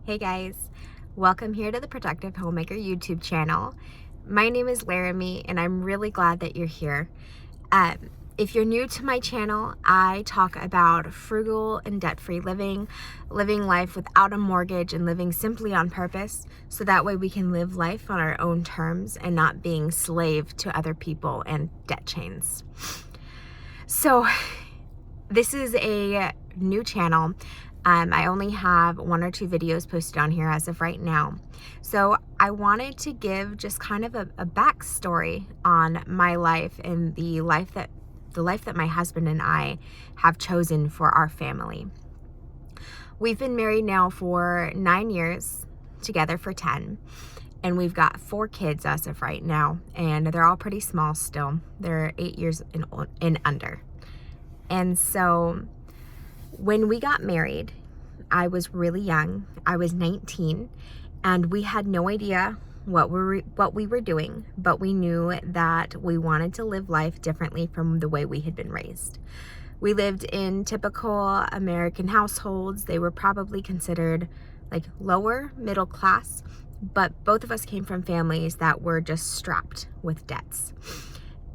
Hey guys, welcome here to the Productive Homemaker YouTube channel. My name is Laramie and I'm really glad that you're here. If you're new to my channel, I talk about frugal and debt-free living life without a mortgage, and living simply on purpose, so that way we can live life on our own terms and not being slave to other people and debt chains. So this is a new channel. I only have 1 or 2 videos posted on here as of right now. So I wanted to give just kind of a backstory on my life and the life that my husband and I have chosen for our family. We've been married now for 9 years, together for 10, and we've got 4 kids as of right now, and they're all pretty small still. They're 8 years and under. And so when we got married, I was really young. I was 19, and we had no idea what we were doing, but we knew that we wanted to live life differently from the way we had been raised. We lived in typical American households. They were probably considered like lower middle class, but both of us came from families that were just strapped with debts.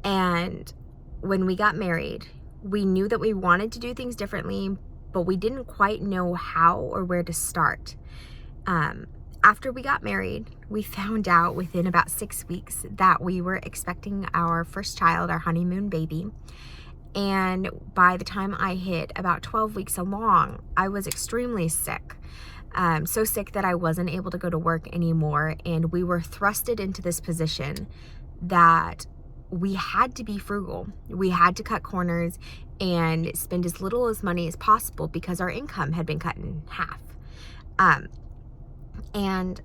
And when we got married, we knew that we wanted to do things differently, but we didn't quite know how or where to start. After we got married, we found out within about 6 weeks that we were expecting our first child, our honeymoon baby. And by the time I hit about 12 weeks along, I was extremely sick. So sick that I wasn't able to go to work anymore. And we were thrusted into this position that we had to be frugal. We had to cut corners and spend as little as money as possible because our income had been cut in half. And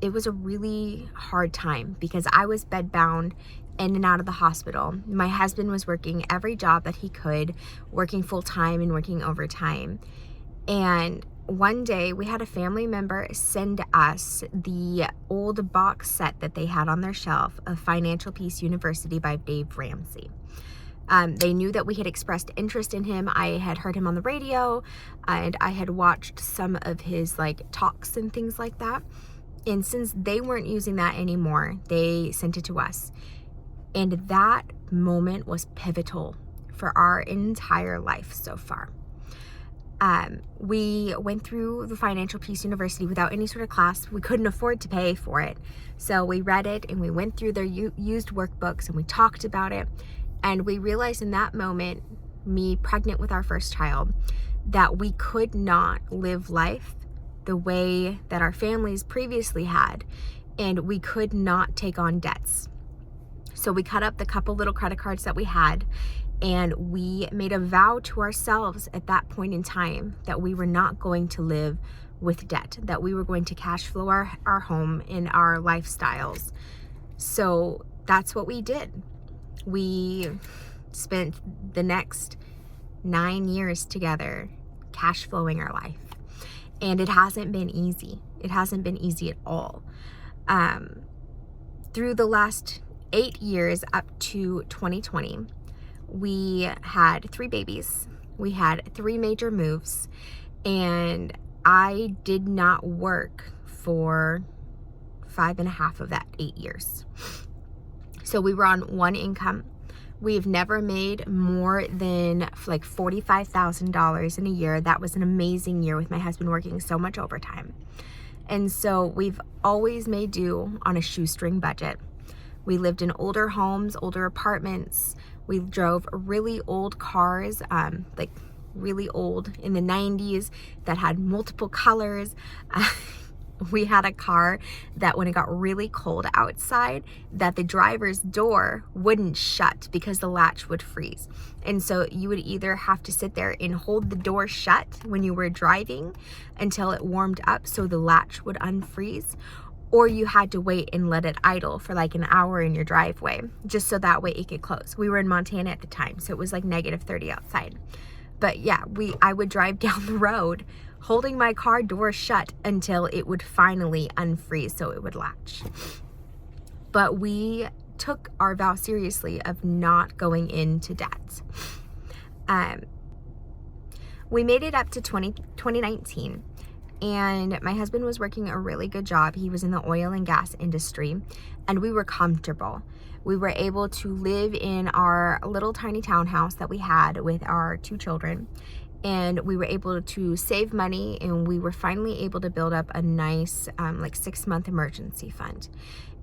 it was a really hard time because I was bedbound in and out of the hospital. My husband was working every job that he could, working full time and working overtime. And one day we had a family member send us the old box set that they had on their shelf of Financial Peace University by Dave Ramsey. They knew that we had expressed interest in him. I had heard him on the radio, and I had watched some of his talks and things like that. And since they weren't using that anymore, they sent it to us. And that moment was pivotal for our entire life so far. We went through the Financial Peace University without any sort of class. We couldn't afford to pay for it. So we read it and we went through their used workbooks and we talked about it. And we realized in that moment, me pregnant with our first child, that we could not live life the way that our families previously had. And we could not take on debts. So we cut up the couple little credit cards that we had, and we made a vow to ourselves at that point in time that we were not going to live with debt, that we were going to cash flow our home and our lifestyles. So that's what we did. We spent the next 9 years together cash flowing our life. And it hasn't been easy. It hasn't been easy at all. Through the last 8 years up to 2020, we had 3 babies. We had 3 major moves, and I did not work for 5.5 of that 8 years. So we were on one income. We've never made more than $45,000 in a year. That was an amazing year with my husband working so much overtime. And so we've always made do on a shoestring budget. We lived in older homes, older apartments. We drove really old cars, really old in the 90s that had multiple colors. We had a car that when it got really cold outside, that the driver's door wouldn't shut because the latch would freeze. And so you would either have to sit there and hold the door shut when you were driving until it warmed up so the latch would unfreeze, or you had to wait and let it idle for an hour in your driveway just so that way it could close. We were in Montana at the time, so it was -30 outside. But yeah, I would drive down the road holding my car door shut until it would finally unfreeze so it would latch. But we took our vow seriously of not going into debt. We made it up to 2019, And my husband was working a really good job. He was in the oil and gas industry, and we were comfortable. We were able to live in our little tiny townhouse that we had with our 2 children, and we were able to save money, and we were finally able to build up a nice like 6-month emergency fund.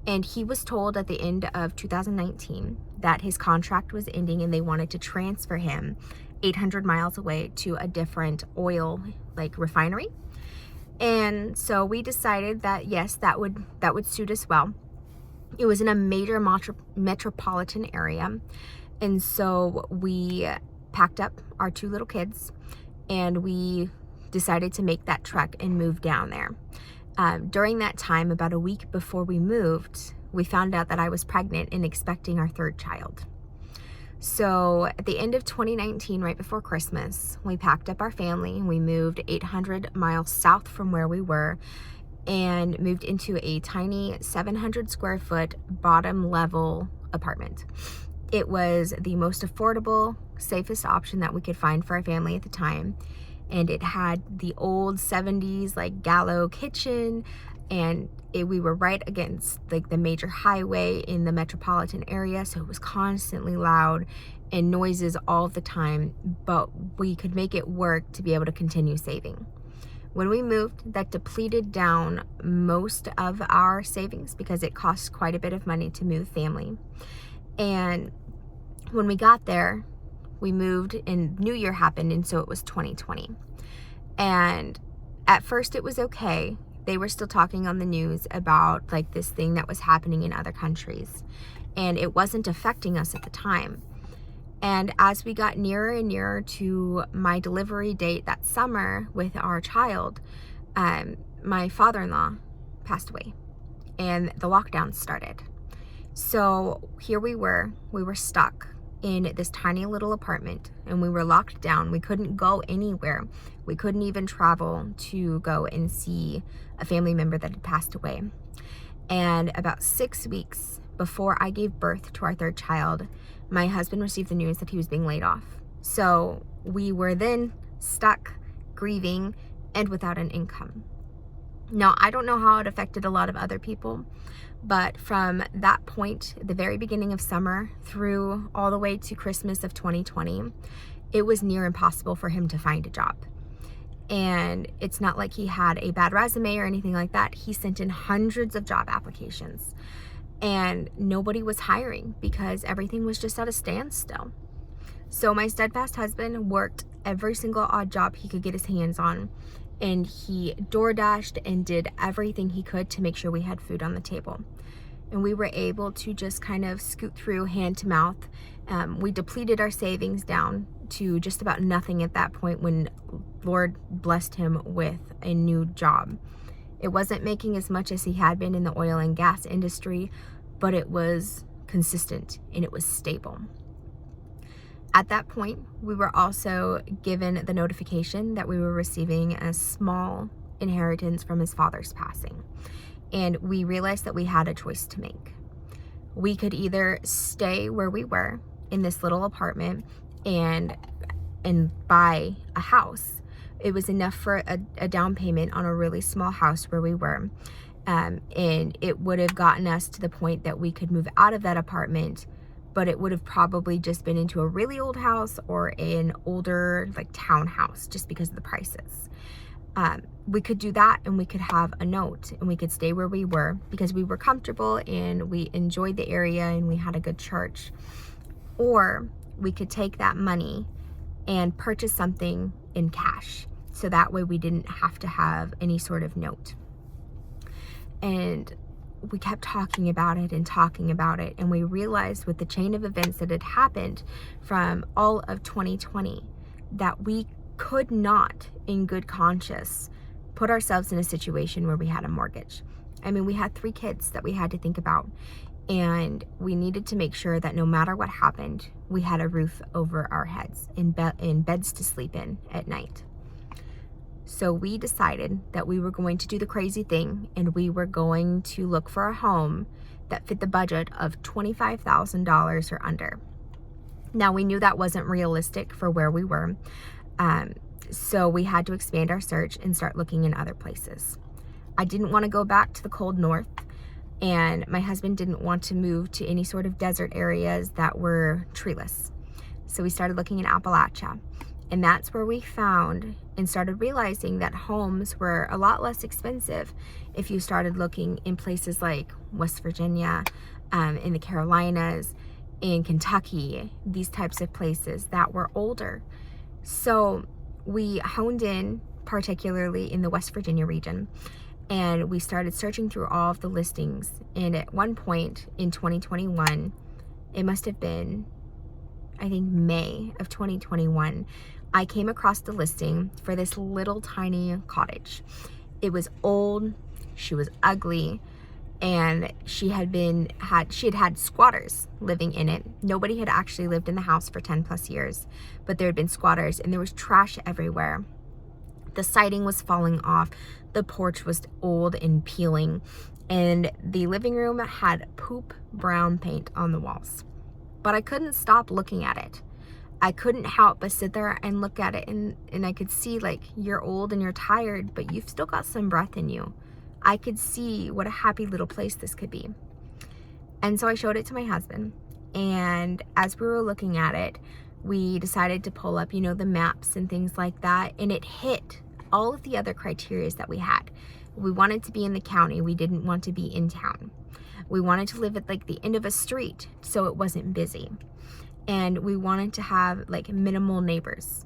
And he was told at the end of 2019 that his contract was ending and they wanted to transfer him 800 miles away to a different oil like refinery. And so we decided that yes, that would suit us well. It was in a major metropolitan area. And so we packed up our 2 little kids and we decided to make that trek and move down there. During that time, about a week before we moved, we found out that I was pregnant and expecting our 3rd child. So at the end of 2019, right before Christmas, we packed up our family and we moved 800 miles south from where we were and moved into a tiny 700 square foot bottom level apartment. It was the most affordable, safest option that we could find for our family at the time. And it had the old 70s like gallo kitchen, and we were right against like the major highway in the metropolitan area, so it was constantly loud and noises all the time, but we could make it work to be able to continue saving. When we moved, that depleted down most of our savings because it cost quite a bit of money to move family. And when we got there, we moved and New Year happened, and so it was 2020. And at first it was okay. They were still talking on the news about like this thing that was happening in other countries, and it wasn't affecting us at the time. And as we got nearer and nearer to my delivery date that summer with our child, my father-in-law passed away and the lockdown started. So here we were stuck in this tiny little apartment, and we were locked down. We couldn't go anywhere. We couldn't even travel to go and see a family member that had passed away. And about 6 weeks before I gave birth to our 3rd child, my husband received the news that he was being laid off. So we were then stuck, grieving, and without an income. Now, I don't know how it affected a lot of other people, but from that point, the very beginning of summer through all the way to Christmas of 2020, it was near impossible for him to find a job. And it's not like he had a bad resume or anything like that. He sent in hundreds of job applications, and nobody was hiring because everything was just at a standstill. So my steadfast husband worked every single odd job he could get his hands on, and he door dashed and did everything he could to make sure we had food on the table. And we were able to just kind of scoot through hand to mouth. We depleted our savings down to just about nothing at that point when Lord blessed him with a new job. It wasn't making as much as he had been in the oil and gas industry, but it was consistent and it was stable. At that point, we were also given the notification that we were receiving a small inheritance from his father's passing. And we realized that we had a choice to make. We could either stay where we were in this little apartment and buy a house. It was enough for a down payment on a really small house where we were. And it would have gotten us to the point that we could move out of that apartment, but it would have probably just been into a really old house or an older like townhouse just because of the prices. We could do that, and we could have a note, and we could stay where we were because we were comfortable and we enjoyed the area and we had a good church. Or we could take that money and purchase something in cash, so that way we didn't have to have any sort of note. And we kept talking about it, and we realized with the chain of events that had happened from all of 2020 that we could not, in good conscience, put ourselves in a situation where we had a mortgage. I mean, we had 3 kids that we had to think about, and we needed to make sure that no matter what happened, we had a roof over our heads and beds to sleep in at night. So we decided that we were going to do the crazy thing, and we were going to look for a home that fit the budget of $25,000 or under. Now, we knew that wasn't realistic for where we were. So we had to expand our search and start looking in other places. I didn't want to go back to the cold north, and my husband didn't want to move to any sort of desert areas that were treeless. So we started looking in Appalachia, and that's where we found and started realizing that homes were a lot less expensive if you started looking in places like West Virginia, in the Carolinas, in Kentucky, these types of places that were older. So we honed in particularly in the West Virginia region, and we started searching through all of the listings. And at one point in 2021, it must have been, I think, May of 2021, I came across the listing for this little tiny cottage. It was old, she was ugly, and she had had squatters living in it. Nobody had actually lived in the house for 10 plus years, but there had been squatters, and there was trash everywhere. The siding was falling off, the porch was old and peeling, and the living room had poop brown paint on the walls. But I couldn't stop looking at it. I couldn't help but sit there and look at it, and I could see, like, you're old and you're tired, but you've still got some breath in you. I could see what a happy little place this could be. And so I showed it to my husband, and as we were looking at it, we decided to pull up, the maps and things like that, and it hit all of the other criteria that we had. We wanted to be in the county. We didn't want to be in town. We wanted to live at like the end of a street so it wasn't busy. And we wanted to have like minimal neighbors.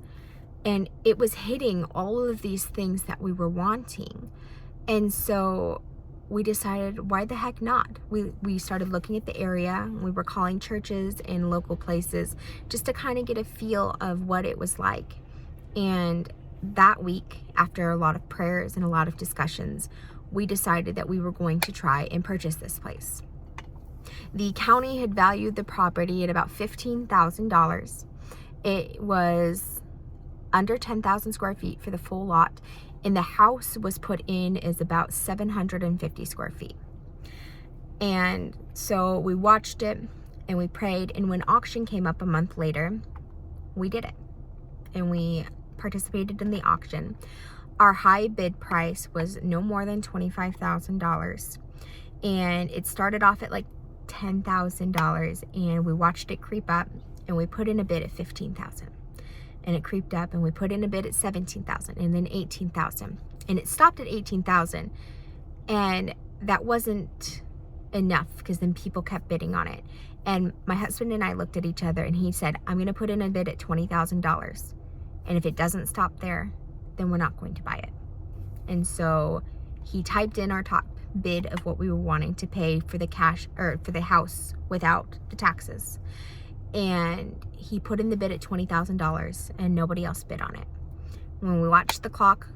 And it was hitting all of these things that we were wanting. And so we decided, why the heck not? We started looking at the area. We were calling churches and local places just to kind of get a feel of what it was like. And that week, after a lot of prayers and a lot of discussions, we decided that we were going to try and purchase this place. The county had valued the property at about $15,000. It was under 10,000 square feet for the full lot, and the house was put in as about 750 square feet. And so we watched it and we prayed, and when auction came up a month later, we did it. And we participated in the auction. Our high bid price was no more than $25,000, and it started off at like $10,000, and we watched it creep up, and we put in a bid at $15,000, and it creeped up, and we put in a bid at $17,000, and then $18,000, and it stopped at $18,000, and that wasn't enough because then people kept bidding on it. And my husband and I looked at each other, and he said, I'm going to put in a bid at $20,000. And if it doesn't stop there, then we're not going to buy it. And so he typed in our top bid of what we were wanting to pay for the cash, or for the house without the taxes. And he put in the bid at $20,000, and nobody else bid on it. When we watched the clock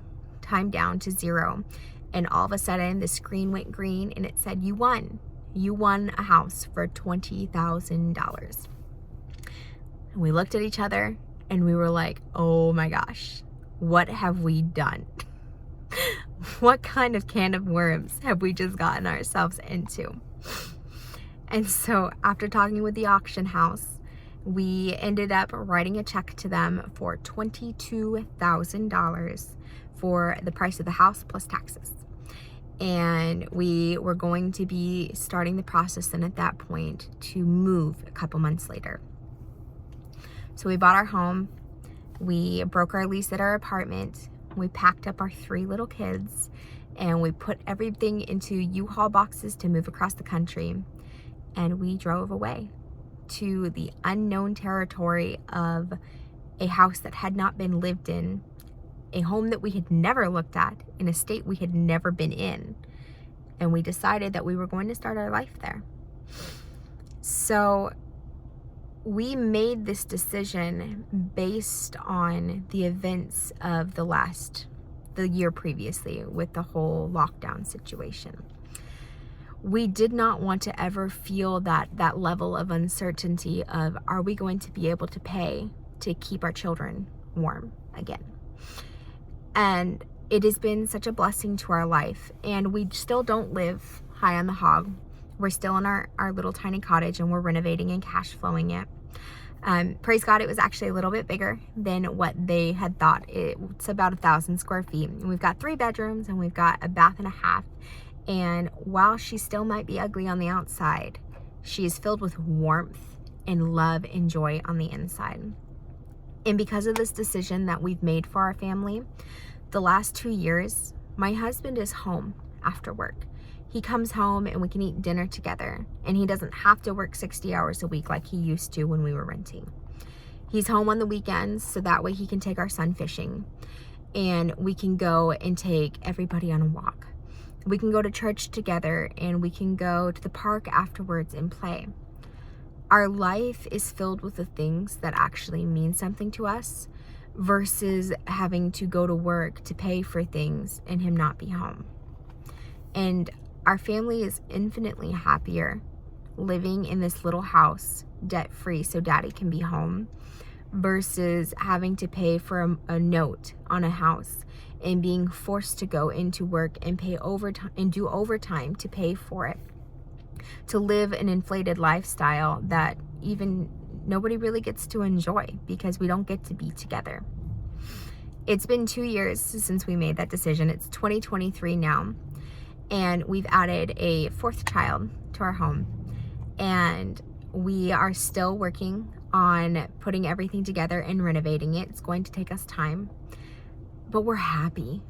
time down to 0, and all of a sudden the screen went green and it said, you won. You won a house for $20,000. And we looked at each other and we were like, oh my gosh, what have we done? What kind of can of worms have we just gotten ourselves into? And so after talking with the auction house, we ended up writing a check to them for $22,000 for the price of the house plus taxes. And we were going to be starting the process then at that point to move a couple months later. So we bought our home, we broke our lease at our apartment, we packed up our 3 little kids, and we put everything into U-Haul boxes to move across the country, and we drove away to the unknown territory of a house that had not been lived in, a home that we had never looked at, in a state we had never been in, and we decided that we were going to start our life there. So we made this decision based on the events of the year previously with the whole lockdown situation. We did not want to ever feel that level of uncertainty of, are we going to be able to pay to keep our children warm again? And it has been such a blessing to our life, and we still don't live high on the hog. We're still in our little tiny cottage, and we're renovating and cash flowing it. Praise God, it was actually a little bit bigger than what they had thought. It's about 1,000 square feet. And we've got 3 bedrooms and we've got a bath and a half. And while she still might be ugly on the outside, she is filled with warmth and love and joy on the inside. And because of this decision that we've made for our family, the last 2 years, my husband is home after work. He comes home and we can eat dinner together, and he doesn't have to work 60 hours a week like he used to when we were renting. He's home on the weekends, so that way he can take our son fishing, and we can go and take everybody on a walk. We can go to church together, and we can go to the park afterwards and play. Our life is filled with the things that actually mean something to us versus having to go to work to pay for things and him not be home. And our family is infinitely happier living in this little house debt-free so daddy can be home versus having to pay for a note on a house and being forced to go into work and pay overtime and do overtime to pay for it, to live an inflated lifestyle that even nobody really gets to enjoy because we don't get to be together. It's been 2 years since we made that decision. It's 2023 now. And we've added a 4th child to our home. And we are still working on putting everything together and renovating it. It's going to take us time. But we're happy.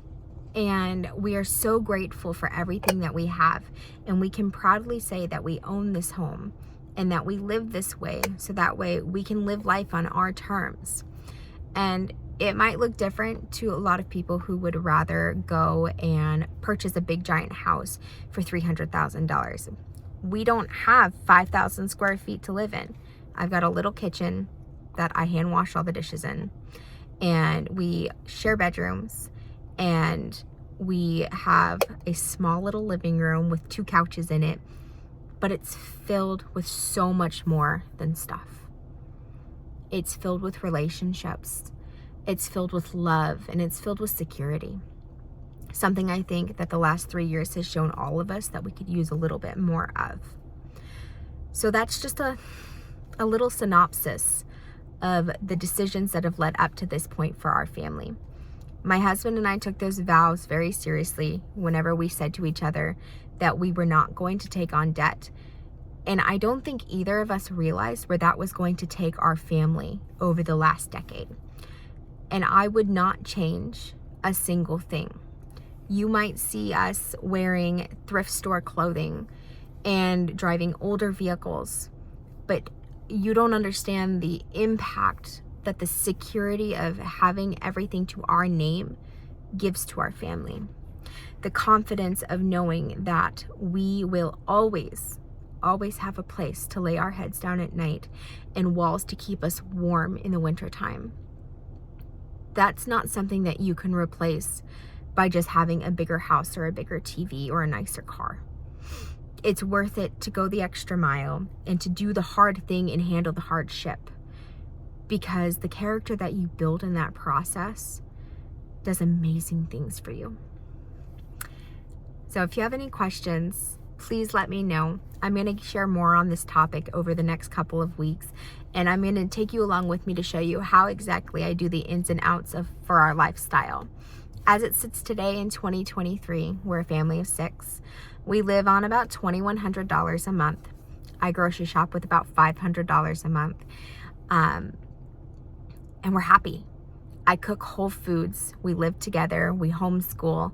And we are so grateful for everything that we have. And we can proudly say that we own this home and that we live this way, so that way we can live life on our terms. And it might look different to a lot of people who would rather go and purchase a big giant house for $300,000. We don't have 5,000 square feet to live in. I've got a little kitchen that I hand wash all the dishes in, and we share bedrooms, and we have a small little living room with 2 couches in it, but it's filled with so much more than stuff. It's filled with relationships. It's filled with love, and it's filled with security. Something I think that the last 3 years has shown all of us that we could use a little bit more of. So that's just a little synopsis of the decisions that have led up to this point for our family. My husband and I took those vows very seriously whenever we said to each other that we were not going to take on debt. And I don't think either of us realized where that was going to take our family over the last decade. And I would not change a single thing. You might see us wearing thrift store clothing and driving older vehicles, but you don't understand the impact that the security of having everything to our name gives to our family. The confidence of knowing that we will always have a place to lay our heads down at night and walls to keep us warm in the wintertime. That's not something that you can replace by just having a bigger house or a bigger TV or a nicer car. It's worth it to go the extra mile and to do the hard thing and handle the hardship, because the character that you build in that process does amazing things for you. So if you have any questions, please let me know. I'm going to share more on this topic over the next couple of weeks, and I'm going to take you along with me to show you how exactly I do the ins and outs for our lifestyle. As it sits today in 2023, we're a family of 6. We live on about $2,100 a month. I grocery shop with about $500 a month. And we're happy. I cook whole foods. We live together. We homeschool.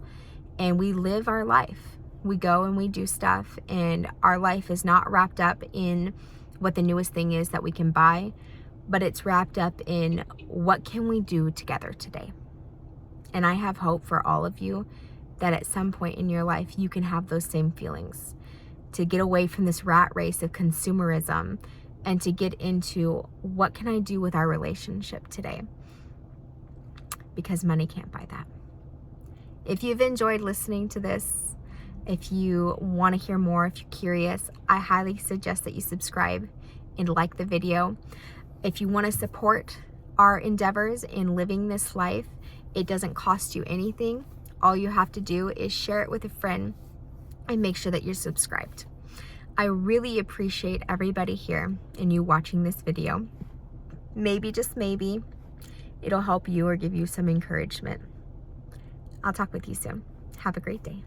And we live our life. We go and we do stuff. And our life is not wrapped up in what the newest thing is that we can buy, but it's wrapped up in what can we do together today. And I have hope for all of you that at some point in your life, you can have those same feelings, to get away from this rat race of consumerism and to get into what can I do with our relationship today? Because money can't buy that. If you've enjoyed listening to this, if you want to hear more, if you're curious, I highly suggest that you subscribe and like the video. If you want to support our endeavors in living this life, it doesn't cost you anything. All you have to do is share it with a friend and make sure that you're subscribed. I really appreciate everybody here and you watching this video. maybe, just maybe, it'll help you or give you some encouragement. I'll talk with you soon. Have a great day.